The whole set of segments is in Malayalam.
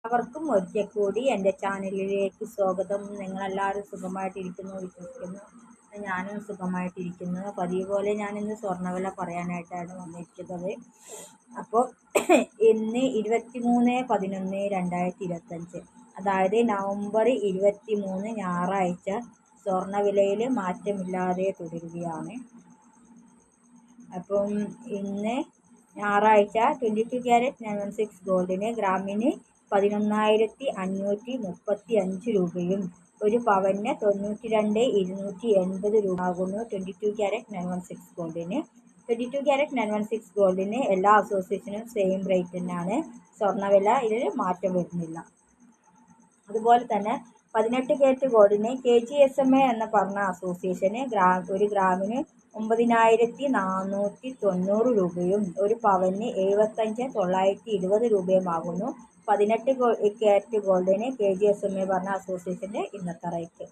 അവർക്കും ഒരിക്കൽ കൂടി എൻ്റെ ചാനലിലേക്ക് സ്വാഗതം. നിങ്ങളെല്ലാവരും സുഖമായിട്ടിരിക്കുന്നു വിശ്വസിക്കുന്നു. ഞാനും സുഖമായിട്ടിരിക്കുന്നു. പതിവ് പോലെ ഞാനിന്ന് സ്വർണ്ണവില പറയാനായിട്ടാണ് വന്നിരിക്കുന്നത്. അപ്പോൾ ഇന്ന് 23/11/2025, അതായത് നവംബർ 23 ഞായറാഴ്ച സ്വർണ്ണവിലയിൽ മാറ്റമില്ലാതെ തുടരുകയാണ്. അപ്പം ഇന്ന് ഞായറാഴ്ച 22 ക്യാരറ്റ് 916 ഗോൾഡിന് ഗ്രാമിന് 11,535 രൂപയും ഒരു പവന് 92,280 രൂപ ആകുന്നു. 22 ക്യാരറ്റ് 916 ഗോൾഡിന് 22 ക്യാരറ്റ് 916 ഗോൾഡിന് എല്ലാ അസോസിയേഷനും സെയിം റേറ്റ് തന്നെയാണ്. സ്വർണ്ണവില ഇതിൽ മാറ്റം വരുന്നില്ല. അതുപോലെ തന്നെ 18 ക്യാരറ്റ് ഗോൾഡിന് KGSMA എന്ന പറഞ്ഞ അസോസിയേഷന് ഒരു ഗ്രാമിന് 9,490 രൂപയും ഒരു പവന് 75,920 രൂപയുമാകുന്നു. 18 ക്യാരറ്റ് ഗോൾഡിന് KGSMA പറഞ്ഞ അസോസിയേഷൻ്റെ ഇന്നത്തെ റേറ്റ്.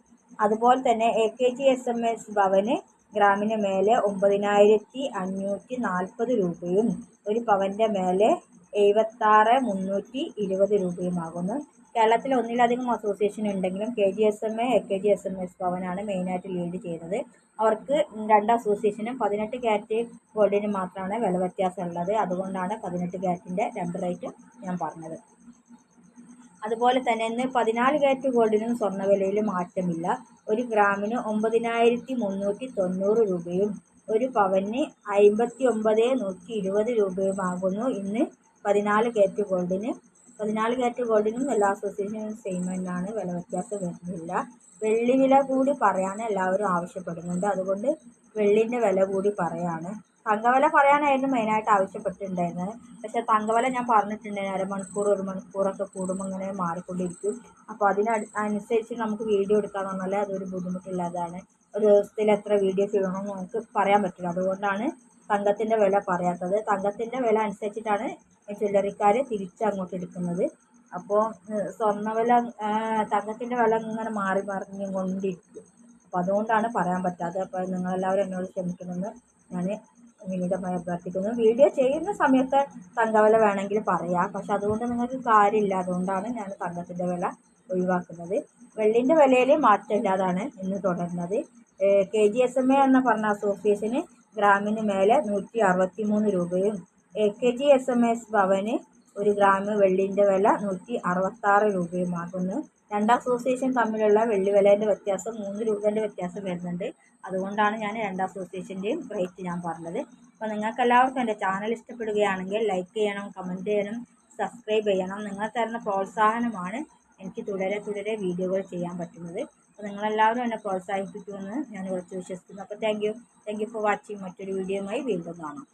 അതുപോലെ തന്നെ AKGSMA ഭവന് ഗ്രാമിന് മേലെ 9,540 രൂപയും ഒരു പവൻ്റെ മേലെ 76,320 രൂപയുമാകുന്നു. കേരളത്തിൽ ഒന്നിലധികം അസോസിയേഷൻ ഉണ്ടെങ്കിലും KGSMA AKGSMA ഭവനാണ് മെയിനായിട്ട് ലീഡ് ചെയ്യുന്നത്. അവർക്ക് രണ്ട് അസോസിയേഷനും 18 ക്യാരറ്റ് ഗോൾഡിന് മാത്രമാണ് വില വ്യത്യാസം ഉള്ളത്. അതുകൊണ്ടാണ് 18 ക്യാരറ്റിൻ്റെ രണ്ട് റേറ്റും ഞാൻ പറഞ്ഞത്. അതുപോലെ തന്നെ ഇന്ന് 14 ക്യാരറ്റ് ഗോൾഡിനും സ്വർണ്ണവിലയിൽ മാറ്റമില്ല. ഒരു ഗ്രാമിന് 9,390 രൂപയും ഒരു പവന് 59,120 രൂപയുമാകുന്നു. ഇന്ന് 14 ക്യാരറ്റ് ഗോൾഡിന് 14 ക്യാരറ്റ് ഗോൾഡിനും എല്ലാ അസോസിയേഷനും സെയിം തന്നെയാണ്, വില വ്യത്യാസം വരുന്നില്ല. വെള്ളി വില കൂടി പറയാൻ എല്ലാവരും ആവശ്യപ്പെടുന്നുണ്ട്. അതുകൊണ്ട് വെള്ളിൻ്റെ വില കൂടി പറയാണ്. തങ്കവില പറയാനായിരുന്നു മെയിനായിട്ട് ആവശ്യപ്പെട്ടിട്ടുണ്ടായിരുന്നത്. പക്ഷേ തങ്കവില ഞാൻ പറഞ്ഞിട്ടുണ്ടായിരുന്നു, അരമണിക്കൂർ 1 മണിക്കൂറൊക്കെ കൂടുമ്പോൾ ഇങ്ങനെ മാറിക്കൊണ്ടിരിക്കും. അപ്പോൾ അതിനനുസരിച്ച് നമുക്ക് വീഡിയോ എടുക്കാന്ന് പറഞ്ഞാൽ അതൊരു ബുദ്ധിമുട്ടില്ലാതാണ്. ഒരു ദിവസത്തിൽ എത്ര വീഡിയോ ചെയ്യണമെന്ന് നമുക്ക് പറയാൻ പറ്റില്ല. അതുകൊണ്ടാണ് തങ്കത്തിൻ്റെ വില പറയാത്തത്. തങ്കത്തിൻ്റെ വില അനുസരിച്ചിട്ടാണ് ജ്വല്ലറിക്കാർ തിരിച്ചങ്ങോട്ട് എടുക്കുന്നത്. അപ്പോൾ സ്വർണ്ണവില തങ്കത്തിൻ്റെ വില ഇങ്ങനെ മാറി മറിഞ്ഞുകൊണ്ടിരിക്കും. അപ്പോൾ അതുകൊണ്ടാണ് പറയാൻ പറ്റാത്തത്. അപ്പോൾ നിങ്ങളെല്ലാവരും എന്നോട് ക്ഷമിക്കണമെന്ന് ഞാൻ വിനീതമായി അഭ്യർത്ഥിക്കുന്നു. വീഡിയോ ചെയ്യുന്ന സമയത്ത് തങ്കവില വേണമെങ്കിൽ പറയാം, പക്ഷെ അതുകൊണ്ട് നിങ്ങൾക്ക് കാര്യമില്ല. അതുകൊണ്ടാണ് ഞാൻ തങ്കത്തിൻ്റെ വില ഒഴിവാക്കുന്നത്. വെള്ളിൻ്റെ വിലയിൽ മാറ്റമില്ലാതാണ് ഇന്ന് തുടരുന്നത്. KGSMA എന്ന പറഞ്ഞ അസോസിയേഷന് ഗ്രാമിന് മേലെ 163 രൂപയും AKGSMA ഭവന് ഒരു ഗ്രാമ് വെള്ളിൻ്റെ വില 166 രൂപയുമാകുന്നു. രണ്ട് അസോസിയേഷൻ തമ്മിലുള്ള വെള്ളി വിലേൻ്റെ വ്യത്യാസം 3 രൂപേൻ്റെ വ്യത്യാസം വരുന്നുണ്ട്. അതുകൊണ്ടാണ് ഞാൻ രണ്ട് അസോസിയേഷൻ്റെയും റേറ്റ് ഞാൻ പറഞ്ഞത്. അപ്പോൾ നിങ്ങൾക്ക് എല്ലാവർക്കും എൻ്റെ ചാനൽ ഇഷ്ടപ്പെടുകയാണെങ്കിൽ ലൈക്ക് ചെയ്യണം, കമൻറ്റ് ചെയ്യണം, സബ്സ്ക്രൈബ് ചെയ്യണം. നിങ്ങൾ തരുന്ന പ്രോത്സാഹനമാണ് എനിക്ക് തുടരെ വീഡിയോകൾ ചെയ്യാൻ പറ്റുന്നത്. അപ്പോൾ നിങ്ങളെല്ലാവരും എന്നെ പ്രോത്സാഹിപ്പിക്കുമെന്ന് ഞാൻ വിശ്വസിക്കുന്നു. അപ്പോൾ താങ്ക് യു ഫോർ വാച്ചിങ്. മറ്റൊരു വീഡിയോയുമായി വീണ്ടും കാണാം.